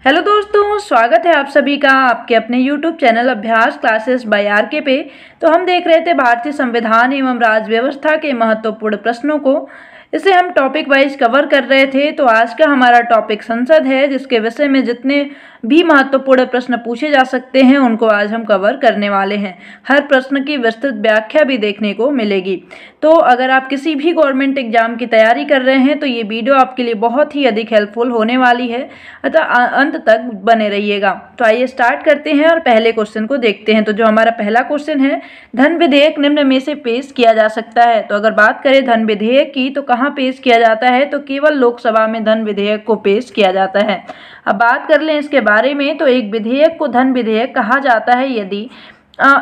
Hello दोस्तों, स्वागत है आप सभी का आपके अपने YouTube चैनल अभ्यास क्लासेस बाय आरके पे। तो हम देख रहे थे भारतीय संविधान एवं राज्य व्यवस्था के महत्वपूर्ण प्रश्नों को। इसे हम टॉपिक वाइज कवर कर रहे थे। तो आज का हमारा टॉपिक संसद है, जिसके विषय में जितने भी महत्वपूर्ण प्रश्न पूछे जा सकते हैं उनको आज हम कवर करने वाले हैं। हर प्रश्न की विस्तृत व्याख्या भी देखने को मिलेगी। तो अगर आप किसी भी गवर्नमेंट एग्जाम की तैयारी कर रहे हैं तो ये वीडियो आपके लिए बहुत ही अधिक हेल्पफुल होने वाली है, अतः अंत तक बने रहिएगा। तो आइए स्टार्ट करते हैं और पहले क्वेश्चन को देखते हैं। तो जो हमारा पहला क्वेश्चन है, धन विधेयक निम्न में से पेश किया जा सकता है। तो अगर बात करें धन विधेयक की, तो कहाँ पेश किया जाता है? तो केवल लोकसभा में धन विधेयक को पेश किया जाता है। अब बात कर लें इसके बारे में, तो एक विधेयक को धन विधेयक कहा जाता है यदि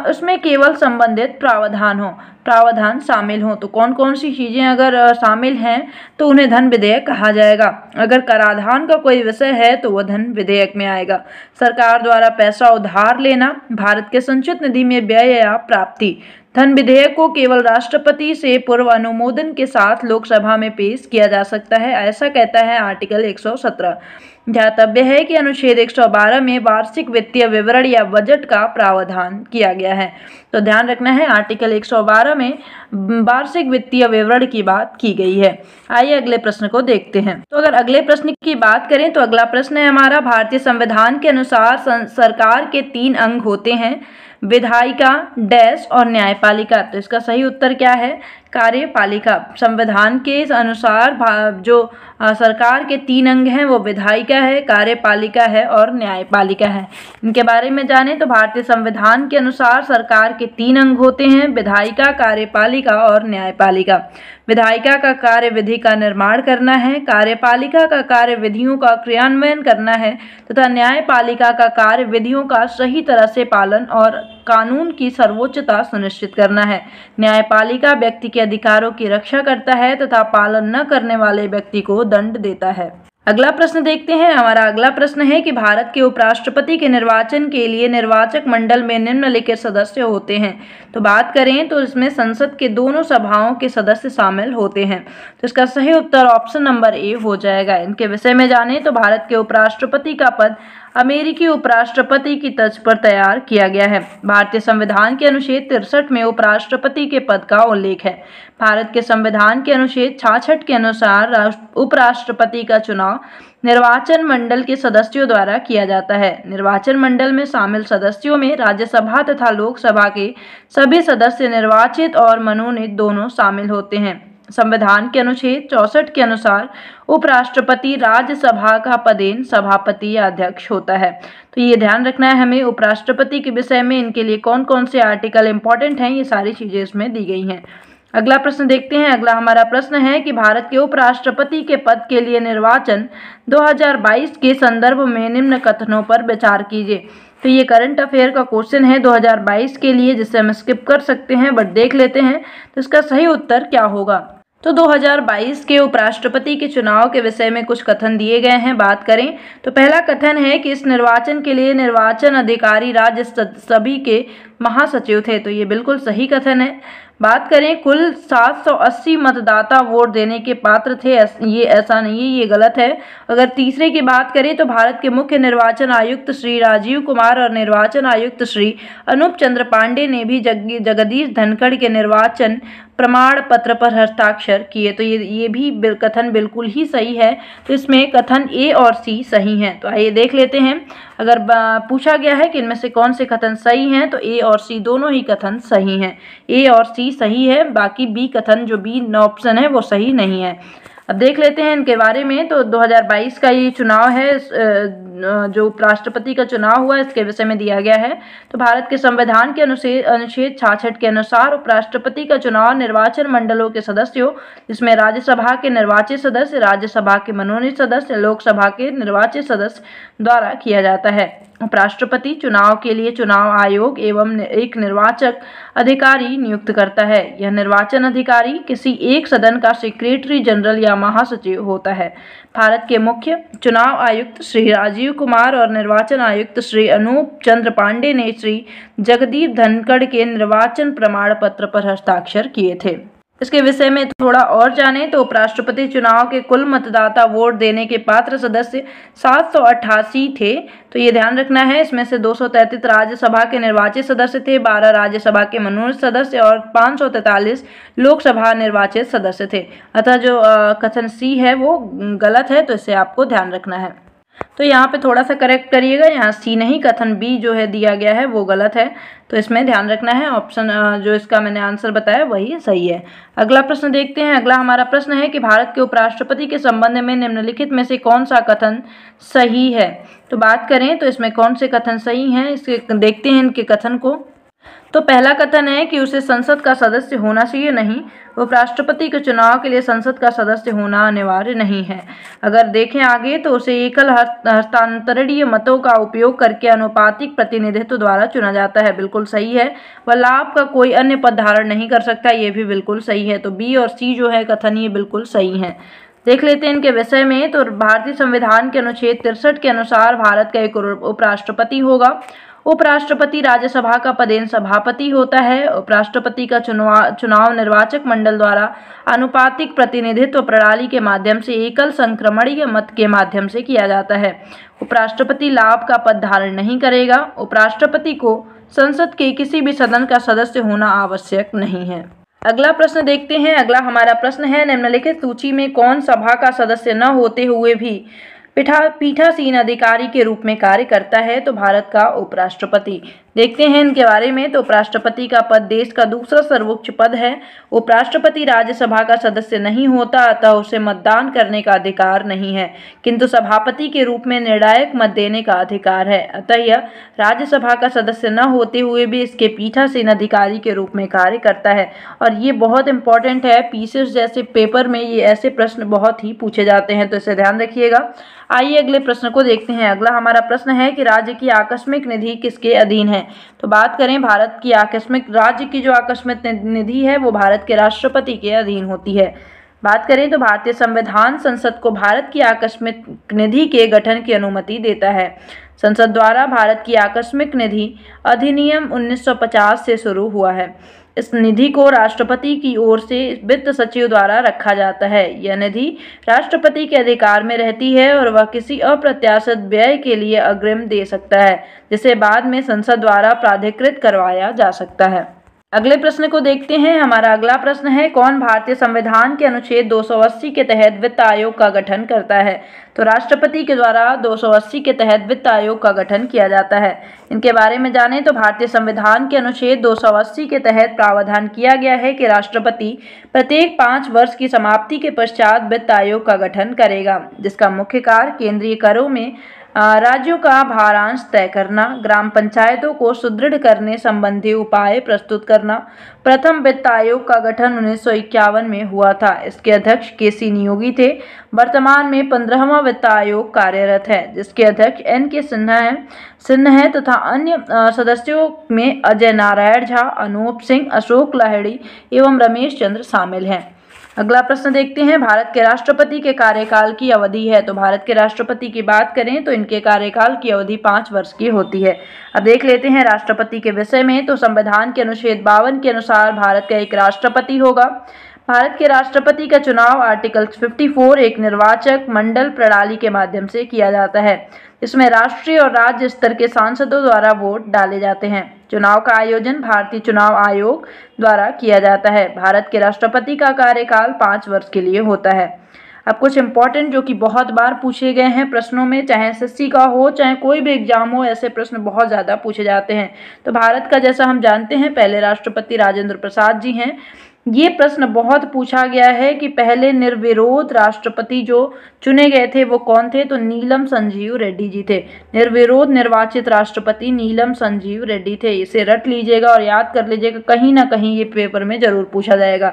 उसमें केवल संबंधित प्रावधान शामिल हो। तो कौन कौन सी चीजें अगर शामिल हैं तो उन्हें धन विधेयक कहा जाएगा। अगर कराधान का कोई विषय है तो वह धन विधेयक में आएगा। सरकार द्वारा पैसा उधार लेना, भारत के संचित निधि में व्यय या प्राप्ति। धन विधेयक को केवल राष्ट्रपति से पूर्व अनुमोदन के साथ लोकसभा में पेश किया जा सकता है, ऐसा कहता है आर्टिकल 117। ध्यातव्य है कि अनुच्छेद 112 में वार्षिक वित्तीय विवरण या बजट का प्रावधान किया गया है। तो ध्यान रखना है, आर्टिकल 112 में वार्षिक वित्तीय विवरण की बात की गई है। आइए अगले प्रश्न को देखते हैं। तो अगर अगले प्रश्न की बात करें तो अगला प्रश्न है हमारा, भारतीय संविधान के अनुसार सरकार के 3 अंग होते हैं, विधायिका, डैश और न्यायपालिका। तो इसका सही उत्तर क्या है? कार्यपालिका। संविधान के अनुसार जो सरकार के 3 अंग हैं वो विधायिका है, कार्यपालिका है और न्यायपालिका है। इनके बारे में जानें तो भारतीय संविधान के अनुसार सरकार के 3 अंग होते हैं, विधायिका, कार्यपालिका और न्यायपालिका। विधायिका का कार्य विधि का निर्माण करना है, कार्यपालिका का कार्य विधियों का क्रियान्वयन करना है तथा न्यायपालिका का कार्य विधियों का सही तरह से पालन और कानून की सर्वोच्चता सुनिश्चित करना है। न्यायपालिका व्यक्ति के अधिकारों की रक्षा करता है तथा पालन न करने वाले व्यक्ति को दंड देता है। अगला प्रश्न देखते हैं। हमारा अगला प्रश्न है कि भारत के उपराष्ट्रपति के निर्वाचन के लिए निर्वाचक मंडल में निम्नलिखित सदस्य होते हैं। तो बात करें तो इसमें संसद के दोनों सभाओं के सदस्य शामिल होते हैं। तो इसका सही उत्तर ऑप्शन नंबर ए हो जाएगा। इनके विषय में जानें तो भारत के उपराष्ट्रपति का पद अमेरिकी उपराष्ट्रपति की तर्ज पर तैयार किया गया है। भारतीय संविधान के अनुच्छेद 63 में उपराष्ट्रपति के पद का उल्लेख है। भारत के संविधान के अनुच्छेद 66 के अनुसार उपराष्ट्रपति का चुनाव निर्वाचन मंडल के सदस्यों द्वारा किया जाता है। निर्वाचन मंडल में शामिल सदस्यों में राज्यसभा तथा लोकसभा के सभी सदस्य निर्वाचित और मनोनीत दोनों शामिल होते हैं। संविधान के अनुच्छेद 64 के अनुसार उपराष्ट्रपति राज्यसभा का पदेन सभापति या अध्यक्ष होता है। तो ये ध्यान रखना है हमें उपराष्ट्रपति के विषय में, इनके लिए कौन कौन से आर्टिकल इंपॉर्टेंट हैं, ये सारी चीजें इसमें दी गई हैं। अगला प्रश्न देखते हैं। अगला हमारा प्रश्न है कि भारत के उपराष्ट्रपति के पद के लिए निर्वाचन 2022 के संदर्भ में निम्न कथनों पर विचार कीजिए। तो ये करंट अफेयर का क्वेश्चन है 2022 के लिए, जिससे हम स्किप कर सकते हैं, बट देख लेते हैं तो इसका सही उत्तर क्या होगा। तो 2022 के उपराष्ट्रपति के चुनाव के विषय में कुछ कथन दिए गए हैं। बात करें तो पहला कथन है कि इस निर्वाचन के लिए निर्वाचन अधिकारी राज्य सभी के महासचिव थे। तो ये बिल्कुल सही कथन है। बात करें कुल 780 मतदाता वोट देने के पात्र थे, ये ऐसा नहीं है, ये गलत है। अगर तीसरे की बात करें तो भारत के मुख्य निर्वाचन आयुक्त श्री राजीव कुमार और निर्वाचन आयुक्त श्री अनूप चंद्र पांडे ने भी जगदीश धनखड़ के निर्वाचन प्रमाण पत्र पर हस्ताक्षर किए। तो ये भी कथन बिल्कुल ही सही है। तो इसमें कथन ए और सी सही हैं। तो आइए देख लेते हैं। अगर पूछा गया है कि इनमें से कौन से कथन सही हैं, तो ए और सी दोनों ही कथन सही हैं। ए और सी सही है, बाकी बी कथन जो बी ऑप्शन है वो सही नहीं है। अब देख लेते हैं इनके बारे में। तो 2022 का ये चुनाव है, जो उपराष्ट्रपति का चुनाव हुआ, इसके विषय में दिया गया है। तो भारत के संविधान के अनुच्छेद 66 के अनुसार उपराष्ट्रपति का चुनाव निर्वाचन मंडलों के सदस्यों, जिसमें राज्यसभा के निर्वाचित सदस्य, राज्यसभा के मनोनीत सदस्य, लोकसभा के निर्वाचित सदस्य द्वारा किया जाता है। उपराष्ट्रपति चुनाव के लिए चुनाव आयोग एवं एक निर्वाचक अधिकारी नियुक्त करता है। यह निर्वाचन अधिकारी किसी एक सदन का सेक्रेटरी जनरल या महासचिव होता है। भारत के मुख्य चुनाव आयुक्त श्री राजीव कुमार और निर्वाचन आयुक्त श्री अनूप चंद्र पांडे ने श्री जगदीप धनखड़ के निर्वाचन प्रमाण पत्र पर हस्ताक्षर किए थे। इसके विषय में थोड़ा और जानें तो उपराष्ट्रपति चुनाव के कुल मतदाता वोट देने के पात्र सदस्य 788 थे। तो ये ध्यान रखना है। इसमें से 233 राज्यसभा के निर्वाचित सदस्य थे, 12 राज्यसभा के मनोनीत सदस्य और 543 लोकसभा निर्वाचित सदस्य थे। अतः जो कथन सी है वो गलत है, तो इसे आपको ध्यान रखना है। तो यहाँ पे थोड़ा सा करेक्ट करिएगा, यहाँ सी नहीं, कथन बी जो है दिया गया है वो गलत है, तो इसमें ध्यान रखना है। ऑप्शन जो इसका मैंने आंसर बताया वही सही है। अगला प्रश्न देखते हैं। अगला हमारा प्रश्न है कि भारत के उपराष्ट्रपति के संबंध में निम्नलिखित में से कौन सा कथन सही है। तो बात करें तो इसमें कौन से कथन सही हैं, इसके देखते हैं इनके कथन को। तो पहला कथन है कि उसे संसद का सदस्य होना चाहिए, नहीं, उपराष्ट्रपति के चुनाव के लिए संसद का सदस्य होना अनिवार्य नहीं है। अगर देखें आगे तो उसे एकल हस्तांतरणीय मतों का उपयोग करके अनुपातिक प्रतिनिधित्व द्वारा चुना जाता है, बिल्कुल सही है। वह लाभ का कोई अन्य पद धारण नहीं कर सकता, ये भी बिल्कुल सही है। तो बी और सी जो है कथन ये बिल्कुल सही है। देख लेते हैं इनके विषय में। तो भारतीय संविधान के अनुच्छेद 63 के अनुसार भारत का एक उपराष्ट्रपति होगा। उपराष्ट्रपति राज्यसभा का पदेन सभापति होता है। उपराष्ट्रपति का चुनाव निर्वाचक मंडल द्वारा आनुपातिक प्रतिनिधित्व प्रणाली के माध्यम से एकल संक्रमणीय मत के माध्यम से किया जाता है। उपराष्ट्रपति लाभ का पद धारण नहीं करेगा। उपराष्ट्रपति को संसद के किसी भी सदन का सदस्य होना आवश्यक नहीं है। अगला प्रश्न देखते हैं। अगला हमारा प्रश्न है, निम्नलिखित सूची में कौन सभा का सदस्य न होते हुए भी पीठासीन अधिकारी के रूप में कार्य करता है। तो भारत का उपराष्ट्रपति। देखते हैं इनके बारे में। तो उपराष्ट्रपति का पद देश का दूसरा सर्वोच्च पद है। उपराष्ट्रपति राज्यसभा का सदस्य नहीं होता, अतः उसे मतदान करने का अधिकार नहीं है, किंतु सभापति के रूप में निर्णायक मत देने का अधिकार है। अतः यह राज्यसभा का सदस्य न होते हुए भी इसके पीठासीन अधिकारी के रूप में कार्य करता है। और ये बहुत इंपॉर्टेंट है, पीसीएस जैसे पेपर में ये ऐसे प्रश्न बहुत ही पूछे जाते हैं, तो इसे ध्यान रखिएगा। आइए अगले प्रश्न को देखते हैं। अगला हमारा प्रश्न है कि राज्य की आकस्मिक निधि किसके अधीन है। तो बात करें भारत की राज्य की जो आकस्मिक निधि है वो भारत के राष्ट्रपति के अधीन होती है। बात करें तो भारतीय संविधान संसद को भारत की आकस्मिक निधि के गठन की अनुमति देता है। संसद द्वारा भारत की आकस्मिक निधि अधिनियम 1950 से शुरू हुआ है। इस निधि को राष्ट्रपति की ओर से वित्त सचिव द्वारा रखा जाता है। यह निधि राष्ट्रपति के अधिकार में रहती है और वह किसी अप्रत्याशित व्यय के लिए अग्रिम दे सकता है, जिसे बाद में संसद द्वारा प्राधिकृत करवाया जा सकता है। अगले प्रश्न को देखते हैं। हमारा अगला प्रश्न है, कौन भारतीय संविधान के अनुच्छेद 280 के तहत वित्त आयोग का गठन करता है। तो राष्ट्रपति के द्वारा 280 के तहत वित्त आयोग का गठन किया जाता है। इनके बारे में जानें तो भारतीय संविधान के अनुच्छेद 280 के तहत प्रावधान किया गया है कि राष्ट्रपति प्रत्येक 5 वर्ष की समाप्ति के पश्चात वित्त आयोग का गठन करेगा, जिसका मुख्य कार्य केंद्रीय करों में राज्यों का भारांश तय करना, ग्राम पंचायतों को सुदृढ़ करने संबंधी उपाय प्रस्तुत करना। प्रथम वित्त आयोग का गठन 1951 में हुआ था। इसके अध्यक्ष केसी नियोगी थे। वर्तमान में 15वां वित्त आयोग कार्यरत है, जिसके अध्यक्ष NK सिन्हा है तथा अन्य सदस्यों में अजय नारायण झा, अनूप सिंह, अशोक लाहिड़ी एवं रमेश चंद्र शामिल हैं। अगला प्रश्न देखते हैं। भारत के राष्ट्रपति के कार्यकाल की अवधि है। तो भारत के राष्ट्रपति की बात करें तो इनके कार्यकाल की अवधि 5 वर्ष की होती है। अब देख लेते हैं राष्ट्रपति के विषय में। तो संविधान के अनुच्छेद 52 के अनुसार भारत का एक राष्ट्रपति होगा। भारत के राष्ट्रपति का चुनाव आर्टिकल 54 एक निर्वाचक मंडल प्रणाली के माध्यम से किया जाता है, इसमें राष्ट्रीय और राज्य स्तर के सांसदों द्वारा वोट डाले जाते हैं। चुनाव का आयोजन भारतीय चुनाव आयोग द्वारा किया जाता है। भारत के राष्ट्रपति का कार्यकाल 5 वर्ष के लिए होता है। अब कुछ इंपॉर्टेंट जो कि बहुत बार पूछे गए हैं प्रश्नों में, चाहे SSC का हो चाहे कोई भी एग्जाम हो, ऐसे प्रश्न बहुत ज़्यादा पूछे जाते हैं। तो भारत का जैसा हम जानते हैं पहले राष्ट्रपति राजेंद्र प्रसाद जी हैं। ये प्रश्न बहुत पूछा गया है कि पहले निर्विरोध राष्ट्रपति जो चुने गए थे वो कौन थे। तो नीलम संजीव रेड्डी जी थे। निर्विरोध निर्वाचित राष्ट्रपति नीलम संजीव रेड्डी थे। इसे रट लीजिएगा और याद कर लीजिएगा, कहीं ना कहीं ये पेपर में जरूर पूछा जाएगा।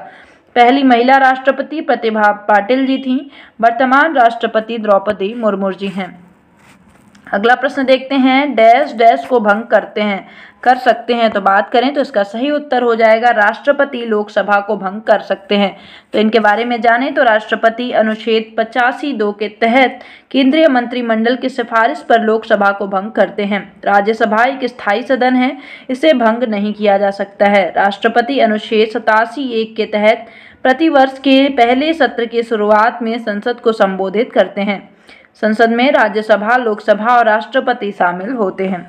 पहली महिला राष्ट्रपति प्रतिभा पाटिल जी थी। वर्तमान राष्ट्रपति द्रौपदी मुर्मू जी हैं। अगला प्रश्न देखते हैं। डैश डैश को भंग कर सकते हैं। तो बात करें तो इसका सही उत्तर हो जाएगा राष्ट्रपति लोकसभा को भंग कर सकते हैं। तो इनके बारे में जानें तो राष्ट्रपति अनुच्छेद 85(2) के तहत केंद्रीय मंत्रिमंडल की सिफारिश पर लोकसभा को भंग करते हैं। राज्यसभा एक स्थायी सदन है, इसे भंग नहीं किया जा सकता है। राष्ट्रपति अनुच्छेद 87(1) के तहत प्रतिवर्ष के पहले सत्र की शुरुआत में संसद को संबोधित करते हैं। संसद में राज्यसभा, लोकसभा और राष्ट्रपति शामिल होते हैं।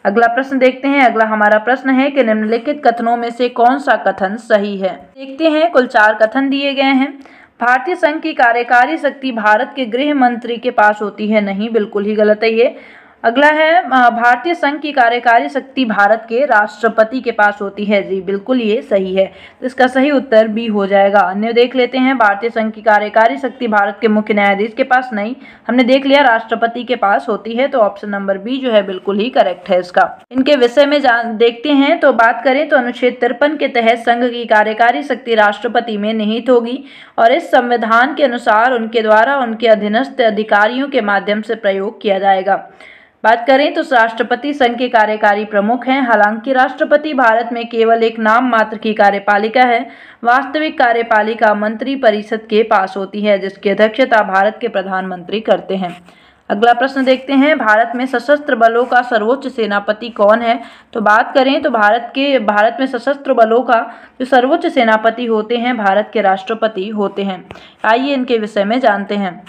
अगला प्रश्न देखते हैं। अगला हमारा प्रश्न है कि निम्नलिखित कथनों में से कौन सा कथन सही है। देखते हैं, कुल 4 कथन दिए गए हैं। भारतीय संघ की कार्यकारी शक्ति भारत के गृह मंत्री के पास होती है। नहीं, बिल्कुल ही गलत है ये। अगला है, भारतीय संघ की कार्यकारी शक्ति भारत के राष्ट्रपति के पास होती है। जी बिल्कुल, ये सही है। तो इसका सही उत्तर बी हो जाएगा। अन्य देख लेते हैं। भारतीय संघ की कार्यकारी शक्ति भारत के मुख्य न्यायाधीश के पास, नहीं, हमने देख लिया राष्ट्रपति के पास होती है। तो ऑप्शन नंबर बी जो है बिल्कुल ही करेक्ट है इसका। इनके विषय में देखते हैं। तो बात करें तो अनुच्छेद 53 के तहत संघ की कार्यकारी शक्ति राष्ट्रपति में निहित होगी और इस संविधान के अनुसार उनके द्वारा उनके अधीनस्थ अधिकारियों के माध्यम से प्रयोग किया जाएगा। बात करें तो राष्ट्रपति संघ के कार्यकारी प्रमुख हैं। हालांकि राष्ट्रपति भारत में केवल एक नाम मात्र की कार्यपालिका है। वास्तविक कार्यपालिका मंत्री परिषद के पास होती है, जिसकी अध्यक्षता भारत के प्रधानमंत्री करते हैं। अगला प्रश्न देखते हैं। भारत में सशस्त्र बलों का सर्वोच्च सेनापति कौन है। तो बात करें तो भारत में सशस्त्र बलों का जो सर्वोच्च सेनापति होते हैं भारत के राष्ट्रपति होते हैं। आइए इनके विषय में जानते हैं।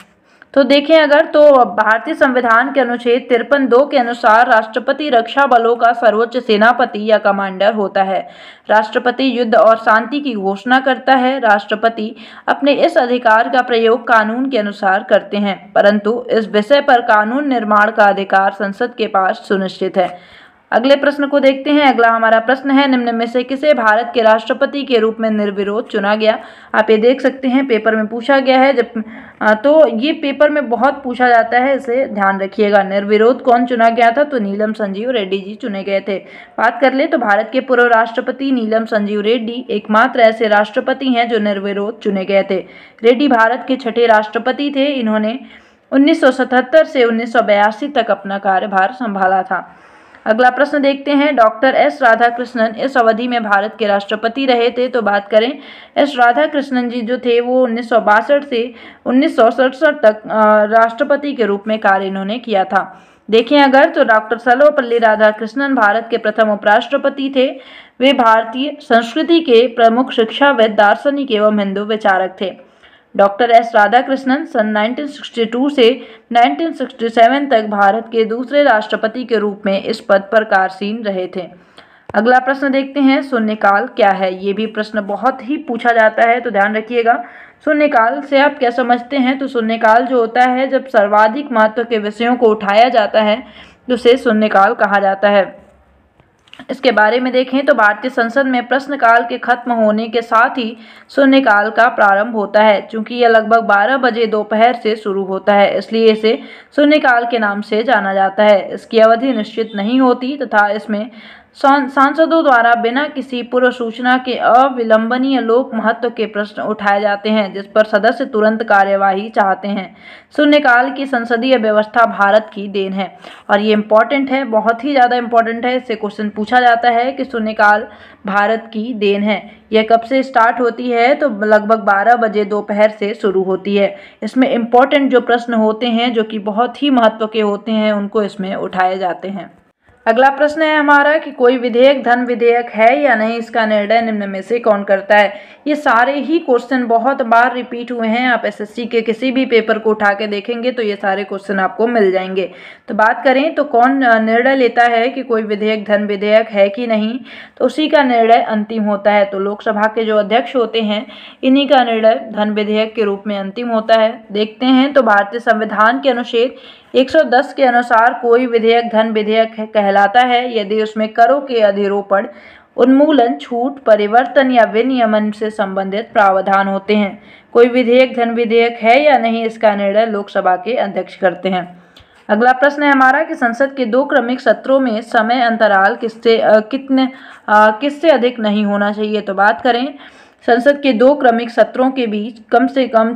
तो देखें अगर तो भारतीय संविधान के अनुच्छेद 53(2) के अनुसार राष्ट्रपति रक्षा बलों का सर्वोच्च सेनापति या कमांडर होता है। राष्ट्रपति युद्ध और शांति की घोषणा करता है। राष्ट्रपति अपने इस अधिकार का प्रयोग कानून के अनुसार करते हैं, परंतु इस विषय पर कानून निर्माण का अधिकार संसद के पास सुनिश्चित है। अगले प्रश्न को देखते हैं। अगला हमारा प्रश्न है, निम्न में से किसे भारत के राष्ट्रपति के रूप में निर्विरोध चुना गया। आप ये देख सकते हैं पेपर में पूछा गया है। तो ये पेपर में बहुत पूछा जाता है, इसे ध्यान रखिएगा। निर्विरोध कौन चुना गया था। तो नीलम संजीव रेड्डी जी चुने गए थे। बात कर ले तो भारत के पूर्व राष्ट्रपति नीलम संजीव रेड्डी एकमात्र ऐसे राष्ट्रपति हैं जो निर्विरोध चुने गए थे। रेड्डी भारत के 6ठे राष्ट्रपति थे। इन्होंने 1977 से 1982 तक अपना कार्यभार संभाला था। अगला प्रश्न देखते हैं। डॉक्टर एस राधाकृष्णन इस अवधि में भारत के राष्ट्रपति रहे थे। तो बात करें, एस राधाकृष्णन जी जो थे वो 1962 से 1967 तक राष्ट्रपति के रूप में कार्य इन्होंने किया था। देखें अगर तो डॉक्टर सर्वपल्ली राधाकृष्णन भारत के प्रथम उपराष्ट्रपति थे। वे भारतीय संस्कृति के प्रमुख शिक्षाविद, दार्शनिक एवं हिंदू विचारक थे। डॉक्टर एस राधाकृष्णन सन 1962 से 1967 तक भारत के दूसरे राष्ट्रपति के रूप में इस पद पर कार्यशील रहे थे। अगला प्रश्न देखते हैं। शून्यकाल क्या है। ये भी प्रश्न बहुत ही पूछा जाता है, तो ध्यान रखिएगा। शून्यकाल से आप क्या समझते हैं। तो शून्यकाल जो होता है जब सर्वाधिक महत्व के विषयों को उठाया जाता है तो उसे शून्यकाल कहा जाता है। इसके बारे में देखें तो भारतीय संसद में प्रश्नकाल के खत्म होने के साथ ही शून्यकाल का प्रारंभ होता है। चूंकि यह लगभग 12 बजे दोपहर से शुरू होता है, इसलिए इसे शून्यकाल के नाम से जाना जाता है। इसकी अवधि निश्चित नहीं होती तथा इसमें सांसदों द्वारा बिना किसी पूर्व सूचना के अविलंबनीय लोक महत्व के प्रश्न उठाए जाते हैं, जिस पर सदस्य तुरंत कार्यवाही चाहते हैं। शून्यकाल की संसदीय व्यवस्था भारत की देन है और ये इम्पोर्टेंट है, बहुत ही ज़्यादा इम्पोर्टेंट है। इससे क्वेश्चन पूछा जाता है कि शून्यकाल भारत की देन है। यह कब से स्टार्ट होती है। तो लगभग 12 बजे दोपहर से शुरू होती है। इसमें इम्पोर्टेंट जो प्रश्न होते हैं जो कि बहुत ही महत्व के होते हैं उनको इसमें उठाए जाते हैं। अगला प्रश्न है हमारा कि कोई विधेयक धन विधेयक है या नहीं, इसका निर्णय निम्न में से कौन करता है। ये सारे ही क्वेश्चन बहुत बार रिपीट हुए हैं। आप एसएससी के किसी भी पेपर को उठा के देखेंगे तो ये सारे क्वेश्चन आपको मिल जाएंगे। तो बात करें तो कौन निर्णय लेता है कि कोई विधेयक धन विधेयक है कि नहीं, तो उसी का निर्णय अंतिम होता है। तो लोकसभा के जो अध्यक्ष होते हैं इन्हीं का निर्णय धन विधेयक के रूप में अंतिम होता है। देखते हैं तो भारतीय संविधान के अनुच्छेद 110 के अनुसार कोई विधेयक धन विधेयक कहलाता है यदि उसमें करों के अधिरोपण, उन्मूलन, छूट, परिवर्तन या विनियमन से संबंधित प्रावधान होते हैं। कोई विधेयक धन विधेयक है या नहीं, इसका निर्णय लोकसभा के अध्यक्ष करते हैं। अगला प्रश्न है हमारा कि संसद के 2 क्रमिक सत्रों में समय अंतराल किससे अधिक नहीं होना चाहिए। तो बात करें संसद के 2 क्रमिक सत्रों के बीच कम से कम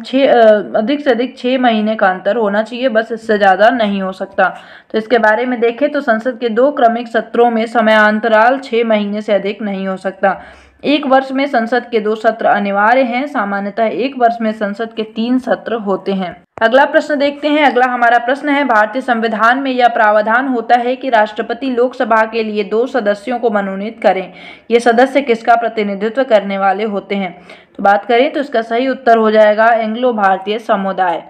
अधिक से अधिक 6 महीने का अंतर होना चाहिए, बस इससे ज़्यादा नहीं हो सकता। तो इसके बारे में देखें तो संसद के 2 क्रमिक सत्रों में समयांतराल 6 महीने से अधिक नहीं हो सकता। एक वर्ष में संसद के 2 सत्र अनिवार्य हैं। सामान्यतः एक वर्ष में संसद के 3 सत्र होते हैं। अगला प्रश्न देखते हैं। अगला हमारा प्रश्न है, भारतीय संविधान में यह प्रावधान होता है कि राष्ट्रपति लोकसभा के लिए 2 सदस्यों को मनोनीत करें। ये सदस्य किसका प्रतिनिधित्व करने वाले होते हैं? तो बात करें तो इसका सही उत्तर हो जाएगा एंग्लो भारतीय समुदाय।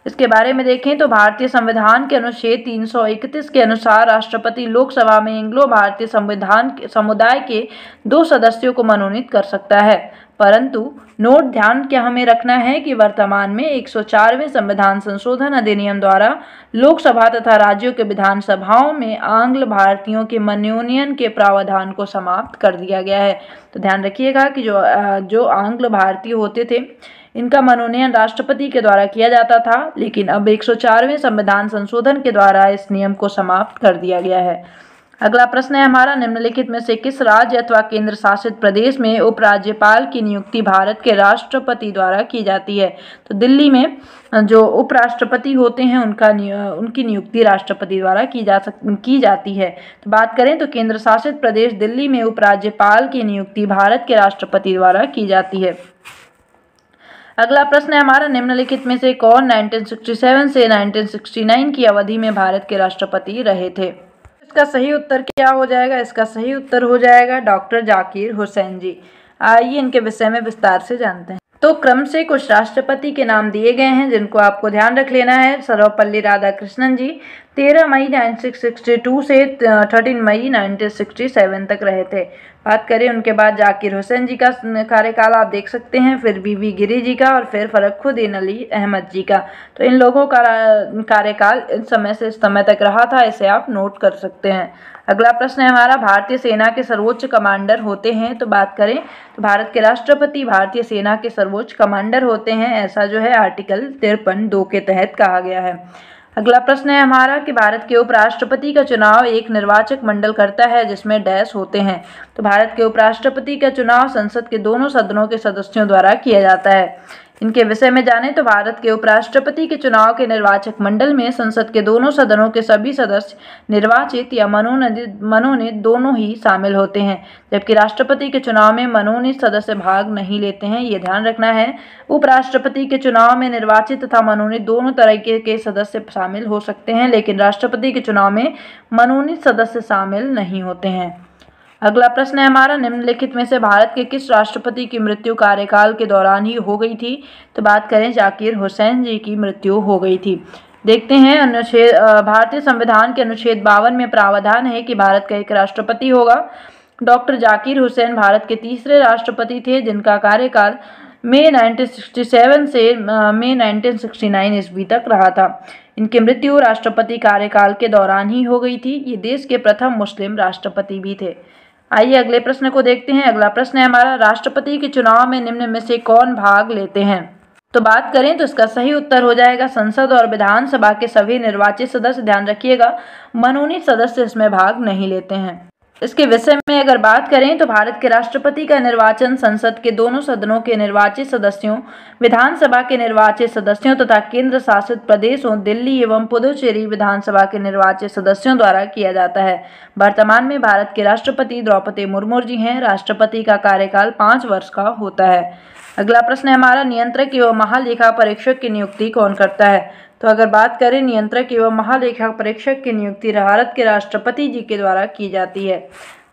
इसके बारे में देखें तो भारतीय संविधान के अनुच्छेद 331 के अनुसार राष्ट्रपति लोकसभा में एंग्लो भारतीय समुदाय के 2 सदस्यों को मनोनीत कर सकता है। परंतु नोट ध्यान क्या हमें रखना है कि वर्तमान में 104वें संविधान संशोधन अधिनियम द्वारा लोकसभा तथा राज्यों के विधानसभाओं में आंग्ल भारतीयों के मनोनयन के प्रावधान को समाप्त कर दिया गया है। तो ध्यान रखिएगा कि जो आंग्ल भारतीय होते थे इनका मनोनयन राष्ट्रपति के द्वारा किया जाता था, लेकिन अब 104वें संविधान संशोधन के द्वारा इस नियम को समाप्त कर दिया गया है। अगला प्रश्न है हमारा, निम्नलिखित में से किस राज्य अथवा केंद्र शासित प्रदेश में उपराज्यपाल की नियुक्ति भारत के राष्ट्रपति द्वारा की जाती है? तो दिल्ली में जो उपराष्ट्रपति होते हैं उनकी नियुक्ति राष्ट्रपति द्वारा की जाती है। तो बात करें तो केंद्र शासित प्रदेश दिल्ली में उपराज्यपाल की नियुक्ति भारत के राष्ट्रपति द्वारा की जाती है। अगला प्रश्न है हमारा, निम्नलिखित में से कौन 1967 से 1969 की अवधि में भारत के राष्ट्रपति रहे थे? इसका सही उत्तर क्या हो जाएगा? इसका सही उत्तर हो जाएगा डॉक्टर जाकिर हुसैन जी। आइए इनके विषय में विस्तार से जानते हैं। तो क्रम से कुछ राष्ट्रपति के नाम दिए गए हैं जिनको आपको ध्यान रख लेना है। सर्वपल्ली राधाकृष्णन जी 13 मई 1962 से 13 मई 1967 तक रहे थे। बात करें उनके बाद जाकिर हुसैन जी का कार्यकाल आप देख सकते हैं, फिर बीबी गिरी जी का और फिर फरुखुद्दीन अली अहमद जी का। तो इन लोगों का कार्यकाल इस समय से इस समय तक रहा था, इसे आप नोट कर सकते हैं। अगला प्रश्न है हमारा, भारतीय सेना के सर्वोच्च कमांडर होते हैं? तो बात करें तो भारत के राष्ट्रपति भारतीय सेना के सर्वोच्च कमांडर होते हैं, ऐसा जो है आर्टिकल 53(2) के तहत कहा गया है। अगला प्रश्न है हमारा कि भारत के उपराष्ट्रपति का चुनाव एक निर्वाचक मंडल करता है जिसमें डैश होते हैं। तो भारत के उपराष्ट्रपति का चुनाव संसद के दोनों सदनों के सदस्यों द्वारा किया जाता है। इनके विषय में जानें तो भारत के उपराष्ट्रपति के चुनाव के निर्वाचक मंडल में संसद के दोनों सदनों के सभी सदस्य निर्वाचित या मनोनीत दोनों ही शामिल होते हैं, जबकि राष्ट्रपति के चुनाव में मनोनीत सदस्य भाग नहीं लेते हैं। ये ध्यान रखना है। उपराष्ट्रपति के चुनाव में निर्वाचित तथा मनोनीत दोनों तरह के सदस्य शामिल हो सकते हैं, लेकिन राष्ट्रपति के चुनाव में मनोनीत सदस्य शामिल नहीं होते हैं। अगला प्रश्न है हमारा, निम्नलिखित में से भारत के किस राष्ट्रपति की मृत्यु कार्यकाल के दौरान ही हो गई थी? तो बात करें जाकिर हुसैन जी की मृत्यु हो गई थी। देखते हैं भारतीय संविधान के अनुच्छेद 52 में प्रावधान है कि भारत का एक राष्ट्रपति होगा। डॉक्टर जाकिर हुसैन भारत के तीसरे राष्ट्रपति थे जिनका कार्यकाल मई 1967 से मई 1969 ईस्वी तक रहा था। इनकी मृत्यु राष्ट्रपति कार्यकाल के दौरान ही हो गई थी। ये देश के प्रथम मुस्लिम राष्ट्रपति भी थे। आइए अगले प्रश्न को देखते हैं। अगला प्रश्न है हमारा, राष्ट्रपति के चुनाव में निम्न में से कौन भाग लेते हैं? तो बात करें तो इसका सही उत्तर हो जाएगा संसद और विधानसभा के सभी निर्वाचित सदस्य। ध्यान रखिएगा, मनोनीत सदस्य इसमें भाग नहीं लेते हैं। इसके विषय में अगर बात करें तो भारत के राष्ट्रपति का निर्वाचन संसद के दोनों सदनों के निर्वाचित सदस्यों, विधानसभा के निर्वाचित सदस्यों तथा केंद्र शासित प्रदेशों दिल्ली एवं पुदुचेरी विधानसभा के निर्वाचित सदस्यों द्वारा किया जाता है। वर्तमान में भारत के राष्ट्रपति द्रौपदी मुर्मू जी हैं। राष्ट्रपति का कार्यकाल 5 वर्ष का होता है। अगला प्रश्न है हमारा, नियंत्रक एवं महालेखा परीक्षक की नियुक्ति कौन करता है? तो अगर बात करें नियंत्रक एवं महालेखा परीक्षक की नियुक्ति भारत के राष्ट्रपति जी के द्वारा की जाती है।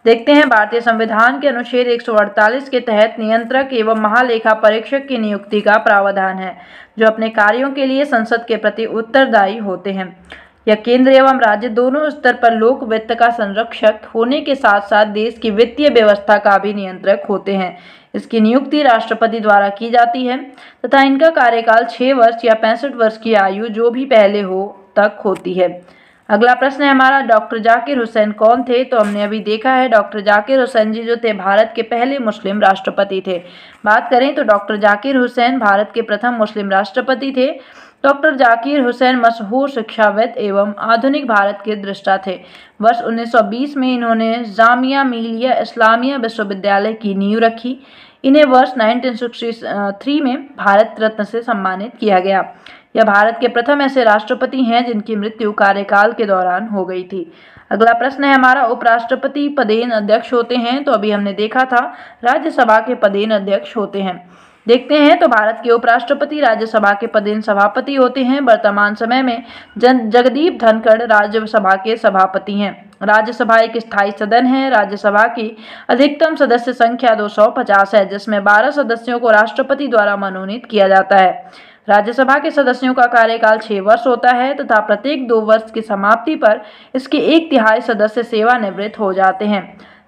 देखते हैं, भारतीय संविधान के अनुच्छेद 148 के तहत नियंत्रक एवं महालेखा परीक्षक की नियुक्ति का प्रावधान है, जो अपने कार्यों के लिए संसद के प्रति उत्तरदायी होते हैं। यह केंद्र एवं राज्य दोनों स्तर पर लोक वित्त का संरक्षक होने के साथ साथ देश की वित्तीय व्यवस्था का भी नियंत्रक होते हैं। इसकी नियुक्ति राष्ट्रपति द्वारा की जाती है तथा इनका कार्यकाल 6 वर्ष या 65 वर्ष की आयु जो भी पहले हो तक होती है। अगला प्रश्न है हमारा, डॉक्टर जाकिर हुसैन कौन थे? तो हमने अभी देखा है डॉक्टर जाकिर हुसैन जी जो थे भारत के पहले मुस्लिम राष्ट्रपति थे। बात करें तो डॉक्टर जाकिर हुसैन भारत के प्रथम मुस्लिम राष्ट्रपति थे। डॉक्टर जाकिर हुसैन मशहूर शिक्षाविद एवं आधुनिक भारत के दृष्टा थे। वर्ष 1920 में इन्होंने जामिया मिलिया इस्लामिया विश्वविद्यालय की नींव रखी। इन्हें वर्ष 1963 में भारत रत्न से सम्मानित किया गया। यह भारत के प्रथम ऐसे राष्ट्रपति हैं जिनकी मृत्यु कार्यकाल के दौरान हो गई थी। अगला प्रश्न है हमारा, उपराष्ट्रपति पदेन अध्यक्ष होते हैं, तो अभी हमने देखा था राज्यसभा के पदेन अध्यक्ष होते हैं। देखते हैं तो भारत के उपराष्ट्रपति राज्यसभा के पदेन सभापति होते हैं। वर्तमान समय में जगदीप धनखड़ राज्यसभा के सभापति हैं। राज्यसभा एक स्थायी सदन है। राज्यसभा की अधिकतम सदस्य संख्या 250 है, जिसमें 12 सदस्यों को राष्ट्रपति द्वारा मनोनीत किया जाता है। राज्यसभा के सदस्यों का कार्यकाल 6 वर्ष होता है तथा प्रत्येक 2 वर्ष की समाप्ति पर इसके 1/3 सदस्य सेवानिवृत्त हो जाते हैं।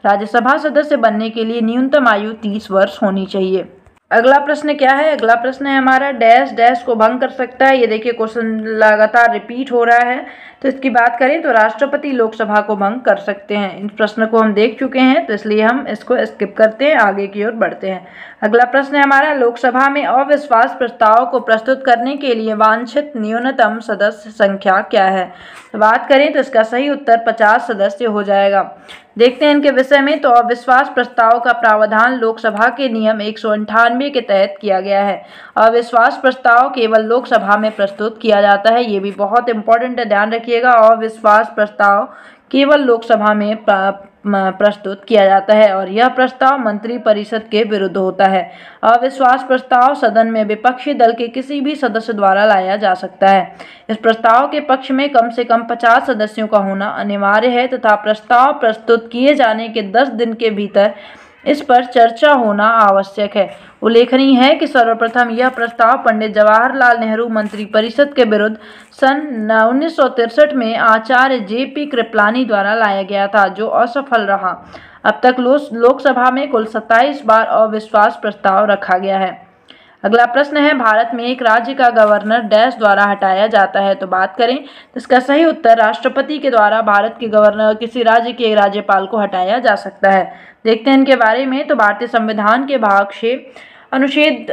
राज्यसभा सदस्य बनने के लिए न्यूनतम आयु 30 वर्ष होनी चाहिए। अगला प्रश्न क्या है? अगला प्रश्न है हमारा, डैश डैश को भंग कर सकता है। ये देखिए क्वेश्चन लगातार रिपीट हो रहा है, तो इसकी बात करें तो राष्ट्रपति लोकसभा को भंग कर सकते हैं। इन प्रश्न को हम देख चुके हैं, तो इसलिए हम इसको स्किप करते हैं, आगे की ओर बढ़ते हैं। अगला प्रश्न है हमारा, लोकसभा में अविश्वास प्रस्ताव को प्रस्तुत करने के लिए वांछित न्यूनतम सदस्य संख्या क्या है? तो बात करें तो इसका सही उत्तर 50 सदस्य हो जाएगा। देखते हैं इनके विषय में। तो अविश्वास प्रस्ताव का प्रावधान लोकसभा के नियम 198 के तहत किया गया है। अविश्वास प्रस्ताव केवल लोकसभा में प्रस्तुत किया जाता है। ये भी बहुत इंपॉर्टेंट है, ध्यान रखिएगा। अविश्वास प्रस्ताव केवल लोकसभा में प्रस्तुत किया जाता है और यह प्रस्ताव मंत्रिपरिषद के विरुद्ध होता है। अविश्वास प्रस्ताव सदन में विपक्षी दल के किसी भी सदस्य द्वारा लाया जा सकता है। इस प्रस्ताव के पक्ष में कम से कम 50 सदस्यों का होना अनिवार्य है तथा प्रस्ताव प्रस्तुत किए जाने के 10 दिन के भीतर इस पर चर्चा होना आवश्यक है। उल्लेखनीय है कि सर्वप्रथम यह प्रस्ताव पंडित जवाहरलाल नेहरू मंत्रिपरिषद के विरुद्ध सन 1963 में आचार्य JP कृपलानी द्वारा लाया गया था, जो असफल रहा। अब तक लोकसभा में कुल 27 बार अविश्वास प्रस्ताव रखा गया है। अगला प्रश्न है, भारत में एक राज्य का गवर्नर डैश द्वारा हटाया जाता है। तो बात करें तो इसका सही उत्तर राष्ट्रपति के द्वारा भारत के गवर्नर किसी राज्य के राज्यपाल को हटाया जा सकता है। देखते हैं इनके बारे में। तो भारतीय संविधान के भाग 6 अनुच्छेद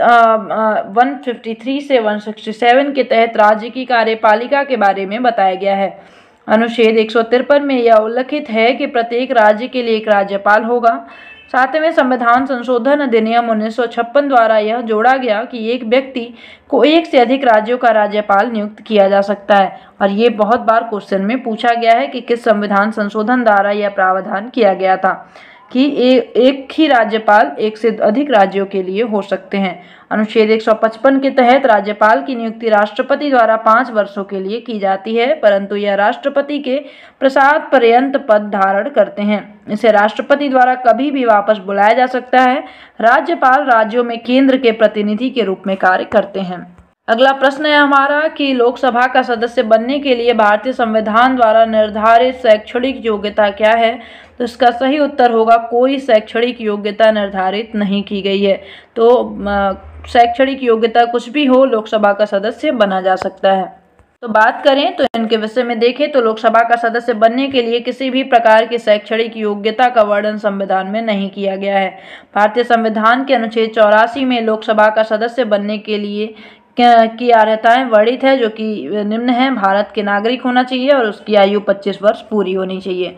153 से 167 के तहत राज्य की कार्यपालिका के बारे में बताया गया है। अनुच्छेद 153 में यह उल्लिखित है कि प्रत्येक राज्य के लिए एक राज्यपाल होगा। 7वें संविधान संशोधन अधिनियम 1956 द्वारा यह जोड़ा गया कि एक व्यक्ति को एक से अधिक राज्यों का राज्यपाल नियुक्त किया जा सकता है। और ये बहुत बार क्वेश्चन में पूछा गया है कि किस संविधान संशोधन द्वारा यह प्रावधान किया गया था कि एक ही राज्यपाल एक से अधिक राज्यों के लिए हो सकते हैं। अनुच्छेद 155 के तहत राज्यपाल की नियुक्ति राष्ट्रपति द्वारा 5 वर्षों के लिए की जाती है, परंतु यह राष्ट्रपति के प्रसाद पर्यंत पद धारण करते हैं। इसे राष्ट्रपति द्वारा कभी भी वापस बुलाया जा सकता है। राज्यपाल राज्यों में केंद्र के प्रतिनिधि के रूप में कार्य करते हैं। अगला प्रश्न है हमारा कि लोकसभा का सदस्य बनने के लिए भारतीय संविधान द्वारा निर्धारित शैक्षणिक योग्यता क्या है? तो इसका सही उत्तर होगा कोई शैक्षणिक योग्यता निर्धारित नहीं की गई है। तो शैक्षणिक योग्यता कुछ भी हो, लोकसभा का सदस्य बना जा सकता है। तो बात करें तो इनके विषय में देखें तो लोकसभा का सदस्य बनने के लिए किसी भी प्रकार की शैक्षणिक योग्यता का वर्णन संविधान में नहीं किया गया है। भारतीय संविधान के अनुच्छेद 84 में लोकसभा का सदस्य बनने के लिए की अर्हताएं वर्णित है, जो कि निम्न है। भारत के नागरिक होना चाहिए और उसकी आयु 25 वर्ष पूरी होनी चाहिए।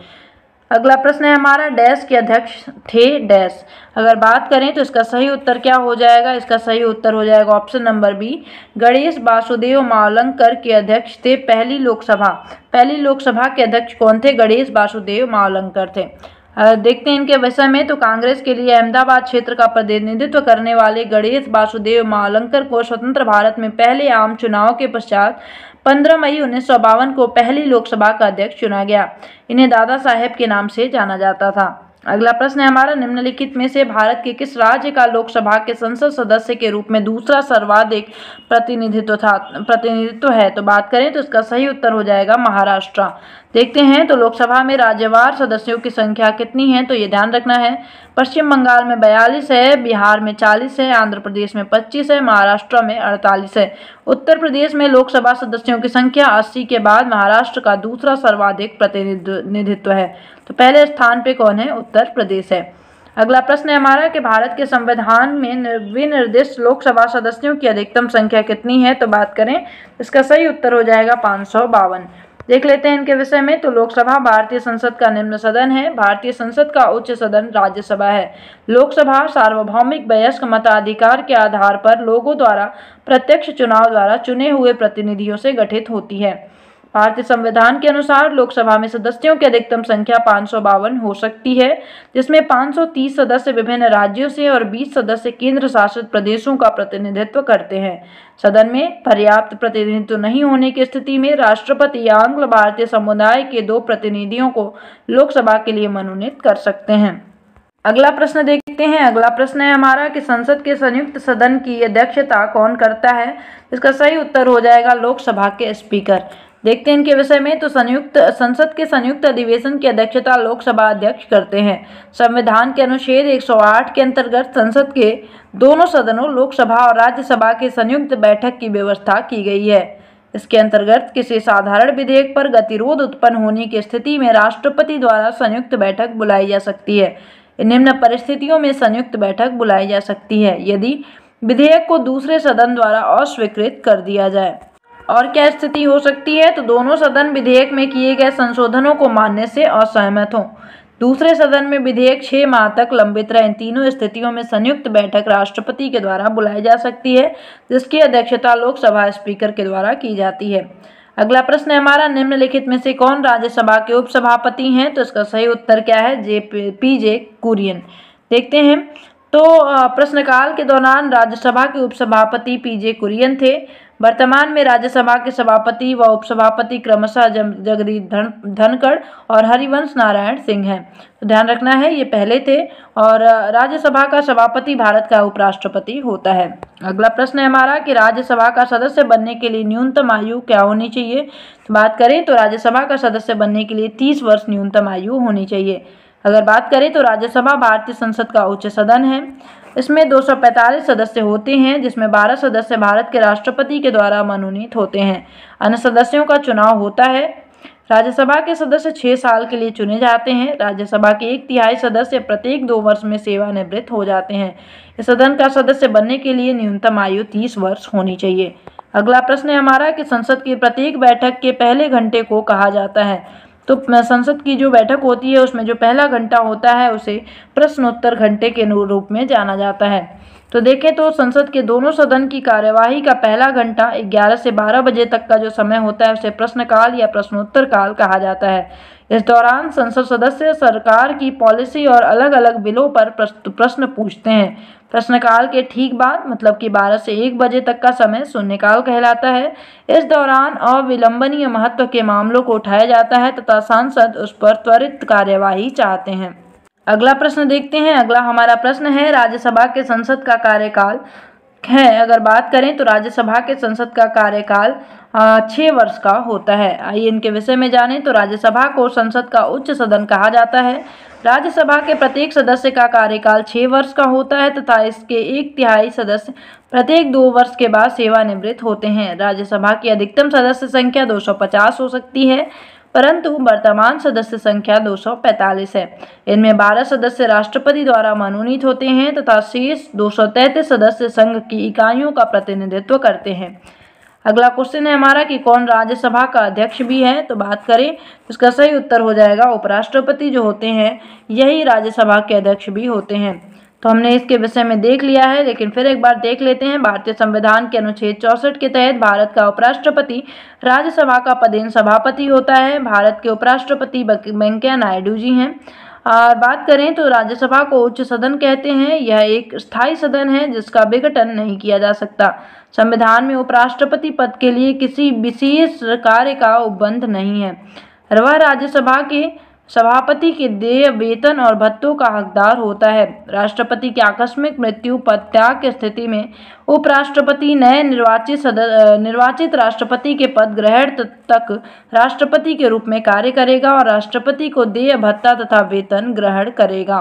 अगला प्रश्न है हमारा, डैश के अध्यक्ष थे डैश। अगर बात करें तो इसका सही उत्तर क्या हो जाएगा? इसका सही उत्तर हो जाएगा option number B, Ganesh Vasudev Mavalankar के अध्यक्ष थे पहली लोकसभा के अध्यक्ष कौन थे? गणेश वासुदेव मावलंकर थे। देखते हैं इनके विषय में। तो कांग्रेस के लिए अहमदाबाद क्षेत्र का प्रतिनिधित्व करने वाले गणेश वासुदेव मावलंकर को स्वतंत्र भारत में पहले आम चुनाव के पश्चात 15 मई 1952 को पहली लोकसभा का अध्यक्ष चुना गया। इन्हें दादा साहेब के नाम से जाना जाता था। अगला प्रश्न है हमारा, निम्नलिखित में से भारत के किस राज्य का लोकसभा के संसद सदस्य के रूप में दूसरा सर्वाधिक प्रतिनिधित्व है? तो बात करें तो इसका सही उत्तर हो जाएगा महाराष्ट्र। देखते हैं तो लोकसभा में राज्यवार सदस्यों की संख्या कितनी है? तो ये ध्यान रखना है, पश्चिम बंगाल में 42 है, बिहार में 40 है, आंध्र प्रदेश में 25 है, महाराष्ट्र में 48 है। उत्तर प्रदेश में लोकसभा सदस्यों की संख्या 80 के बाद महाराष्ट्र का दूसरा सर्वाधिक प्रतिनिधित्व है। तो पहले स्थान पे कौन है? उत्तर प्रदेश है। अगला प्रश्न है हमारा कि भारत के संविधान में विनिर्दिष्ट लोकसभा सदस्यों की अधिकतम संख्या कितनी है? तो बात करें इसका सही उत्तर हो जाएगा 552। देख लेते हैं इनके विषय में। तो लोकसभा भारतीय संसद का निम्न सदन है। भारतीय संसद का उच्च सदन राज्यसभा है। लोकसभा सार्वभौमिक वयस्क मताधिकार के आधार पर लोगों द्वारा प्रत्यक्ष चुनाव द्वारा चुने हुए प्रतिनिधियों से गठित होती है। भारतीय संविधान के अनुसार लोकसभा में सदस्यों की अधिकतम संख्या 552 हो सकती है, जिसमें 530 सदस्य विभिन्न राज्यों से और 20 सदस्य केंद्र शासित प्रदेशों का प्रतिनिधित्व करते हैं। सदन में पर्याप्त प्रतिनिधित्व नहीं होने की स्थिति में राष्ट्रपति या आंग्ल भारतीय समुदाय के 2 प्रतिनिधियों को लोकसभा के लिए मनोनीत कर सकते हैं। अगला प्रश्न देखते हैं। अगला प्रश्न है हमारा कि संसद के संयुक्त सदन की अध्यक्षता कौन करता है। इसका सही उत्तर हो जाएगा लोकसभा के स्पीकर। देखते हैं इनके विषय में। तो संसद के संयुक्त अधिवेशन की अध्यक्षता लोकसभा अध्यक्ष करते हैं। संविधान के अनुच्छेद 108 के अंतर्गत संसद के दोनों सदनों लोकसभा और राज्यसभा के संयुक्त बैठक की व्यवस्था की गई है। इसके अंतर्गत किसी साधारण विधेयक पर गतिरोध उत्पन्न होने की स्थिति में राष्ट्रपति द्वारा संयुक्त बैठक बुलाई जा सकती है। निम्न परिस्थितियों में संयुक्त बैठक बुलाई जा सकती है यदि विधेयक को दूसरे सदन द्वारा अस्वीकृत कर दिया जाए। और क्या स्थिति हो सकती है। तो दोनों सदन विधेयक में किए गए संशोधनों को मानने से असहमत हों, दूसरे सदन में विधेयक 6 माह तक लंबित रहे। इन तीनों स्थितियों में संयुक्त बैठक राष्ट्रपति के द्वारा बुलाई जा सकती है, जिसकी अध्यक्षता लोकसभा स्पीकर के द्वारा की जाती है। अगला प्रश्न है हमारा, निम्नलिखित में से कौन राज्यसभा के उपसभापति हैं। तो इसका सही उत्तर क्या है, पीजे कुरियन। देखते हैं। तो प्रश्नकाल के दौरान राज्यसभा के उपसभापति पीजे कुरियन थे। वर्तमान में राज्यसभा के सभापति व उपसभापति क्रमशः जगदीप धनखड़ और हरिवंश नारायण सिंह हैं। तो ध्यान रखना है, ये पहले थे। और राज्यसभा का सभापति भारत का उपराष्ट्रपति होता है। अगला प्रश्न है हमारा कि राज्यसभा का सदस्य बनने के लिए न्यूनतम आयु क्या होनी चाहिए। तो बात करें तो राज्यसभा का सदस्य बनने के लिए 30 वर्ष न्यूनतम आयु होनी चाहिए। अगर बात करें तो राज्यसभा भारतीय संसद का उच्च सदन है। इसमें 245 सदस्य होते हैं, जिसमें 12 सदस्य भारत के राष्ट्रपति के द्वारा मनोनीत होते हैं। अन्य सदस्यों का चुनाव होता है। राज्यसभा के सदस्य 6 साल के लिए चुने जाते हैं। राज्यसभा के 1/3 सदस्य प्रत्येक 2 वर्ष में सेवानिवृत्त हो जाते हैं। इस सदन का सदस्य बनने के लिए न्यूनतम आयु 30 वर्ष होनी चाहिए। अगला प्रश्न है हमारा कि संसद की प्रत्येक बैठक के पहले घंटे को कहा जाता है। तो संसद की जो बैठक होती है उसमें जो पहला घंटा होता है उसे प्रश्नोत्तर घंटे के रूप में जाना जाता है। तो देखें तो संसद के दोनों सदन की कार्यवाही का पहला घंटा 11 से 12 बजे तक का जो समय होता है उसे प्रश्नकाल या प्रश्नोत्तर काल कहा जाता है। इस दौरान संसद सदस्य सरकार की पॉलिसी और अलग अलग बिलों पर प्रश्न पूछते हैं। प्रश्नकाल के ठीक बाद मतलब कि 12 से 1 बजे तक का समय शून्यकाल कहलाता है। इस दौरान अविलंबनीय महत्व के मामलों को उठाया जाता है तथा सांसद उस पर त्वरित कार्यवाही चाहते हैं। अगला प्रश्न देखते हैं। अगला हमारा प्रश्न है, राज्यसभा के संसद का कार्यकाल है। अगर बात करें तो राज्यसभा के संसद का कार्यकाल 6 वर्ष का होता है। आइए इनके विषय में जानें। तो राज्यसभा को संसद का उच्च सदन कहा जाता है। राज्यसभा के प्रत्येक सदस्य का कार्यकाल 6 वर्ष का होता है तथा इसके 1/3 सदस्य प्रत्येक 2 वर्ष के बाद सेवानिवृत्त होते हैं। राज्यसभा की अधिकतम सदस्य संख्या 250 हो सकती है, परंतु वर्तमान सदस्य संख्या 245 है। इनमें 12 सदस्य राष्ट्रपति द्वारा मनोनीत होते हैं तथा शेष 233 सदस्य संघ की इकाइयों का प्रतिनिधित्व करते हैं। अगला क्वेश्चन है हमारा कि कौन राज्यसभा का अध्यक्ष भी है। तो बात करें तो इसका सही उत्तर हो जाएगा उपराष्ट्रपति जो होते हैं यही राज्यसभा के अध्यक्ष भी होते हैं। तो हमने इसके विषय में देख लिया है, लेकिन फिर एक बार देख लेते हैं। भारतीय संविधान के अनुच्छेद 64 के तहत भारत का उपराष्ट्रपति राज्यसभा का पदेन सभापति होता है। भारत के उपराष्ट्रपति वेंकैया नायडू जी हैं। और बात करें तो राज्यसभा को उच्च सदन कहते हैं। यह एक स्थायी सदन है जिसका विघटन नहीं किया जा सकता। संविधान में उपराष्ट्रपति पद के लिए किसी विशेष कार्य का उपबंध नहीं है। वह राज्यसभा के सभापति के देय वेतन और भत्तों का हकदार होता है। राष्ट्रपति की आकस्मिक मृत्यु पद त्याग की स्थिति में उपराष्ट्रपति नए निर्वाचित राष्ट्रपति के पद ग्रहण तक राष्ट्रपति के रूप में कार्य करेगा और राष्ट्रपति को देय भत्ता तथा वेतन ग्रहण करेगा।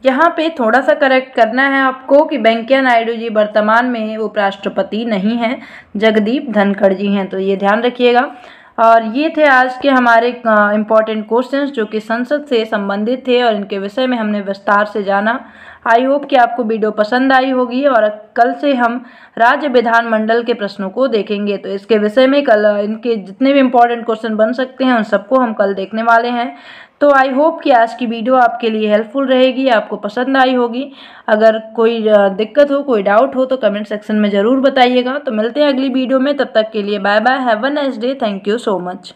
यहाँ पे थोड़ा सा करेक्ट करना है आपको कि वेंकैया नायडू जी वर्तमान में उपराष्ट्रपति नहीं हैं, जगदीप धनखड़ जी हैं। तो ये ध्यान रखिएगा। और ये थे आज के हमारे इम्पॉर्टेंट क्वेश्चंस जो कि संसद से संबंधित थे और इनके विषय में हमने विस्तार से जाना। आई होप कि आपको वीडियो पसंद आई होगी और कल से हम राज्य विधानमंडल के प्रश्नों को देखेंगे। तो इसके विषय में कल इनके जितने भी इम्पोर्टेंट क्वेश्चन बन सकते हैं उन सबको हम कल देखने वाले हैं। तो आई होप कि आज की वीडियो आपके लिए हेल्पफुल रहेगी, आपको पसंद आई होगी। अगर कोई दिक्कत हो, कोई डाउट हो तो कमेंट सेक्शन में ज़रूर बताइएगा। तो मिलते हैं अगली वीडियो में, तब तक के लिए bye bye, have a nice day, thank you so much.